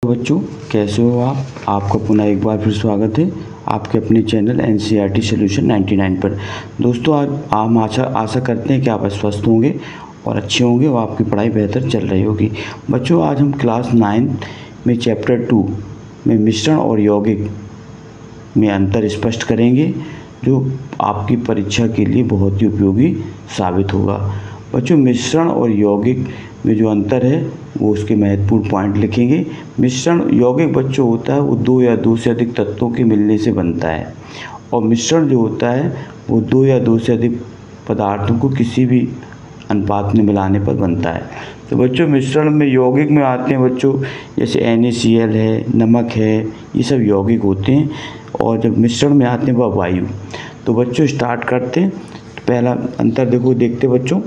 बच्चों, कैसे हो आप? आपका पुनः एक बार फिर स्वागत है आपके अपने चैनल एनसीईआरटी सॉल्यूशन 99 पर। दोस्तों, आज हम आशा करते हैं कि आप स्वस्थ होंगे और अच्छे होंगे और आपकी पढ़ाई बेहतर चल रही होगी। बच्चों, आज हम क्लास 9 में चैप्टर 2 में मिश्रण और यौगिक में अंतर स्पष्ट करेंगे, जो आपकी परीक्षा के लिए बहुत ही उपयोगी साबित होगा। बच्चों, मिश्रण और यौगिक में जो अंतर है वो उसके महत्वपूर्ण पॉइंट लिखेंगे। मिश्रण यौगिक बच्चों होता है वो दो या दो से अधिक तत्वों के मिलने से बनता है, और मिश्रण जो होता है वो दो या दो से अधिक पदार्थों को किसी भी अनुपात में मिलाने पर बनता है। तो बच्चों, मिश्रण में यौगिक में आते हैं बच्चों, जैसे NaCl है, नमक है, ये सब यौगिक होते हैं। और जब मिश्रण में आते हैं वह वायु। तो बच्चों स्टार्ट करते हैं। तो पहला अंतर देखते बच्चों,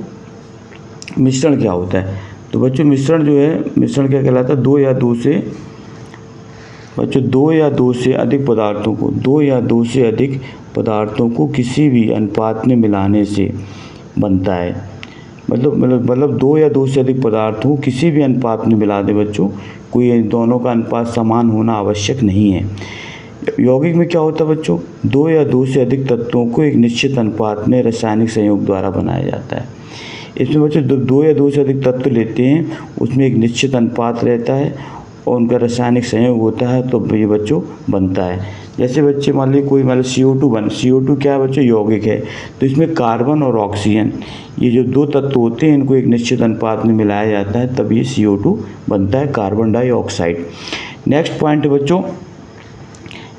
मिश्रण क्या होता है। तो बच्चों, मिश्रण जो है, मिश्रण क्या कहलाता है? दो या दो से अधिक पदार्थों को किसी भी अनुपात में मिलाने से बनता है। मतलब दो या दो से अधिक पदार्थों को किसी भी अनुपात में मिला दे बच्चों, कोई दोनों का अनुपात समान होना आवश्यक नहीं है। यौगिक में क्या होता है बच्चों? दो या दो से अधिक तत्वों को एक निश्चित अनुपात में रासायनिक संयोग द्वारा बनाया जाता है। इसमें बच्चों दो या दो से अधिक तत्व लेते हैं, उसमें एक निश्चित अनुपात रहता है और उनका रासायनिक संयोग होता है, तो ये बच्चों बनता है। जैसे बच्चे मान लीजिए कोई CO2 क्या है बच्चों? यौगिक है। तो इसमें कार्बन और ऑक्सीजन, ये जो दो तत्व होते हैं, इनको एक निश्चित अनुपात में मिलाया जाता है, तब ये CO2 बनता है, कार्बन डाइऑक्साइड। नेक्स्ट पॉइंट है बच्चों,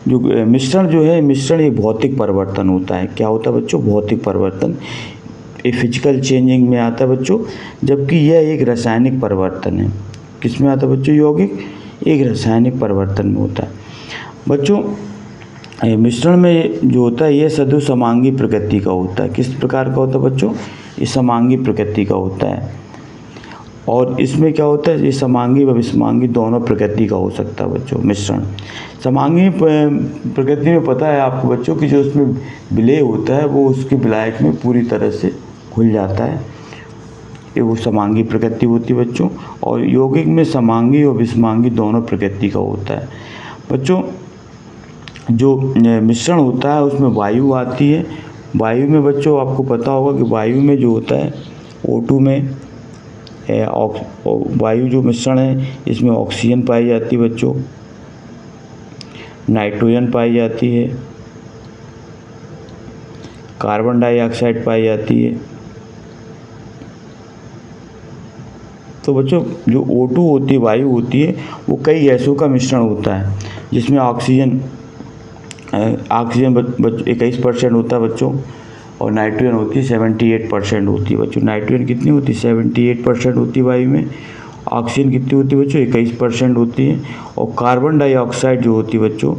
जो मिश्रण एक भौतिक परिवर्तन होता है। क्या होता है बच्चों? भौतिक परिवर्तन। ये फिजिकल चेंजिंग में आता है बच्चों, जबकि यह एक रासायनिक परिवर्तन है। किस में आता है बच्चों? यौगिक एक रासायनिक परिवर्तन में होता है। बच्चों, मिश्रण में जो होता है यह सदैव समांगी प्रकृति का होता है। किस प्रकार का होता है बच्चों? ये समांगी प्रकृति का होता है। और इसमें क्या होता है? ये समांगी व विषमांगी दोनों प्रकृति का हो सकता है बच्चों मिश्रण। समांगी प्रकृति में पता है आपको बच्चों कि जो उसमें विलेय होता है वो उसके विलायक में पूरी तरह से घुल जाता है, ये वो समांगी प्रकृति होती है बच्चों। और यौगिक में समांगी और विषमांगी दोनों प्रकृति का होता है। बच्चों, जो मिश्रण होता है उसमें वायु आती है। वायु में बच्चों आपको पता होगा कि वायु में जो होता है O2 में वायु जो मिश्रण है, इसमें ऑक्सीजन पाई जाती है बच्चों, नाइट्रोजन पाई जाती है, कार्बन डाइऑक्साइड पाई जाती है। तो बच्चों, जो O2 होती है, वायु होती है, वो कई गैसों का मिश्रण होता है, जिसमें ऑक्सीजन 21% होता है बच्चों, और नाइट्रोजन होती है 78% होती है बच्चों। नाइट्रोजन कितनी होती है? 78% होती है वायु में। ऑक्सीजन कितनी होती है बच्चों? 21% होती है। और कार्बन डाइऑक्साइड जो होती है बच्चों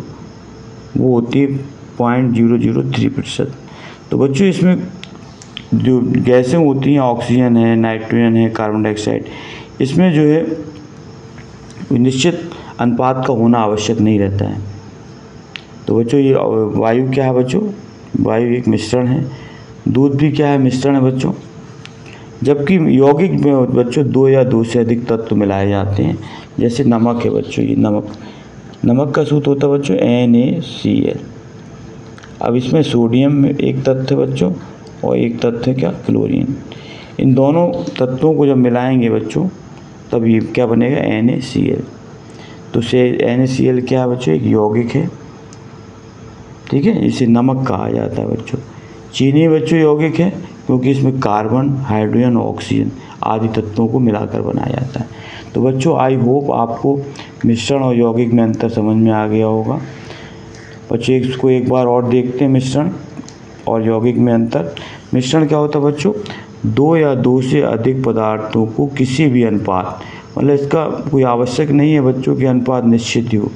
वो होती है 0.003%। तो बच्चों, इसमें जो गैसें होती हैं, ऑक्सीजन है, नाइट्रोजन है, कार्बन डाइऑक्साइड, इसमें जो है निश्चित अनुपात का होना आवश्यक नहीं रहता है। तो बच्चों, ये वायु क्या है बच्चों? वायु एक मिश्रण है। दूध भी क्या है? मिश्रण है बच्चों। जबकि यौगिक में बच्चों दो या दो से अधिक तत्व मिलाए जाते हैं। जैसे नमक है बच्चों, ये नमक का सूत्र होता है बच्चों NaCl। अब इसमें सोडियम एक तत्व है बच्चों, और एक तत्व है क्या? क्लोरीन। इन दोनों तत्वों को जब मिलाएंगे बच्चों, तब ये क्या बनेगा? NaCl। तो NaCl क्या है बच्चों? एक यौगिक है, ठीक है, इसे नमक कहा जाता है बच्चों। चीनी बच्चों यौगिक है, क्योंकि इसमें कार्बन, हाइड्रोजन, ऑक्सीजन आदि तत्वों को मिलाकर बनाया जाता है। तो बच्चों, आई होप आपको मिश्रण और यौगिक में अंतर समझ में आ गया होगा। बच्चों, इसको एक बार और देखते हैं, मिश्रण और यौगिक में अंतर। मिश्रण क्या होता है बच्चों? दो या दो से अधिक पदार्थों को किसी भी अनुपात, मतलब इसका कोई आवश्यक नहीं है बच्चों कि अनुपात निश्चित ही हो,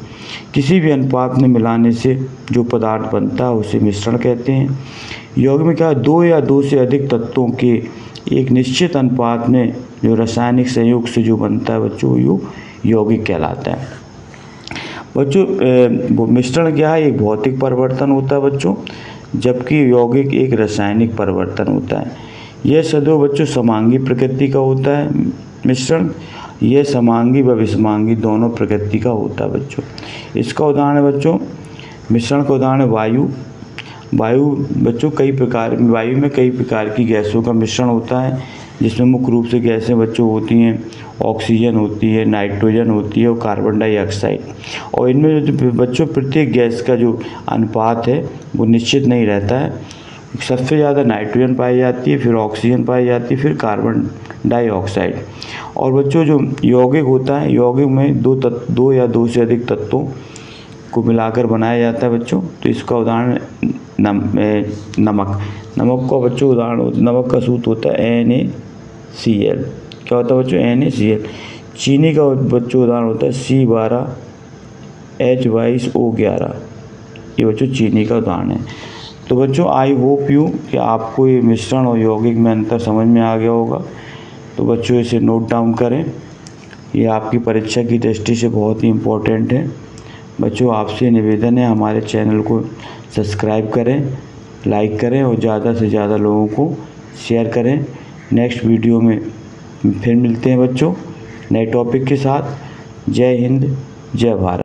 किसी भी अनुपात में मिलाने से जो पदार्थ बनता है उसे मिश्रण कहते हैं। यौगिक में क्या है? दो या दो से अधिक तत्वों के एक निश्चित अनुपात में जो रासायनिक संयोग से जो बनता है बच्चों, वो यौगिक कहलाता है। बच्चों, मिश्रण क्या है? एक भौतिक परिवर्तन होता है बच्चों, जबकि यौगिक एक रासायनिक परिवर्तन होता है। यह सदैव बच्चों समांगी प्रकृति का होता है मिश्रण, यह समांगी व विषमांगी दोनों प्रकृति का होता है बच्चों। इसका उदाहरण है बच्चों, मिश्रण का उदाहरण है वायु। वायु बच्चों वायु में कई प्रकार की गैसों का मिश्रण होता है, जिसमें मुख्य रूप से गैसें बच्चों होती हैं, ऑक्सीजन होती है, नाइट्रोजन होती है और कार्बन डाइऑक्साइड। और इनमें जो बच्चों प्रत्येक गैस का जो अनुपात है वो निश्चित नहीं रहता है। सबसे ज़्यादा नाइट्रोजन पाई जाती है, फिर ऑक्सीजन पाई जाती है, फिर कार्बन डाइऑक्साइड। और बच्चों जो यौगिक होता है, यौगिक में दो या दो से अधिक तत्वों को मिलाकर बनाया जाता है बच्चों। तो इसका उदाहरण नमक। नमक का बच्चों उदाहरण, नमक का सूत्र होता है NaCl। क्या होता है बच्चों? NaCl। चीनी का बच्चों उदाहरण होता है C12H22O11। ये बच्चों चीनी का उदाहरण है। तो बच्चों आई होप यू कि आपको ये मिश्रण और यौगिक में अंतर समझ में आ गया होगा। तो बच्चों इसे नोट डाउन करें, ये आपकी परीक्षा की दृष्टि से बहुत ही इम्पोर्टेंट है। बच्चों आपसे निवेदन है, हमारे चैनल को सब्सक्राइब करें, लाइक करें और ज़्यादा से ज़्यादा लोगों को शेयर करें। नेक्स्ट वीडियो में फिर मिलते हैं बच्चों नए टॉपिक के साथ। जय हिंद, जय भारत।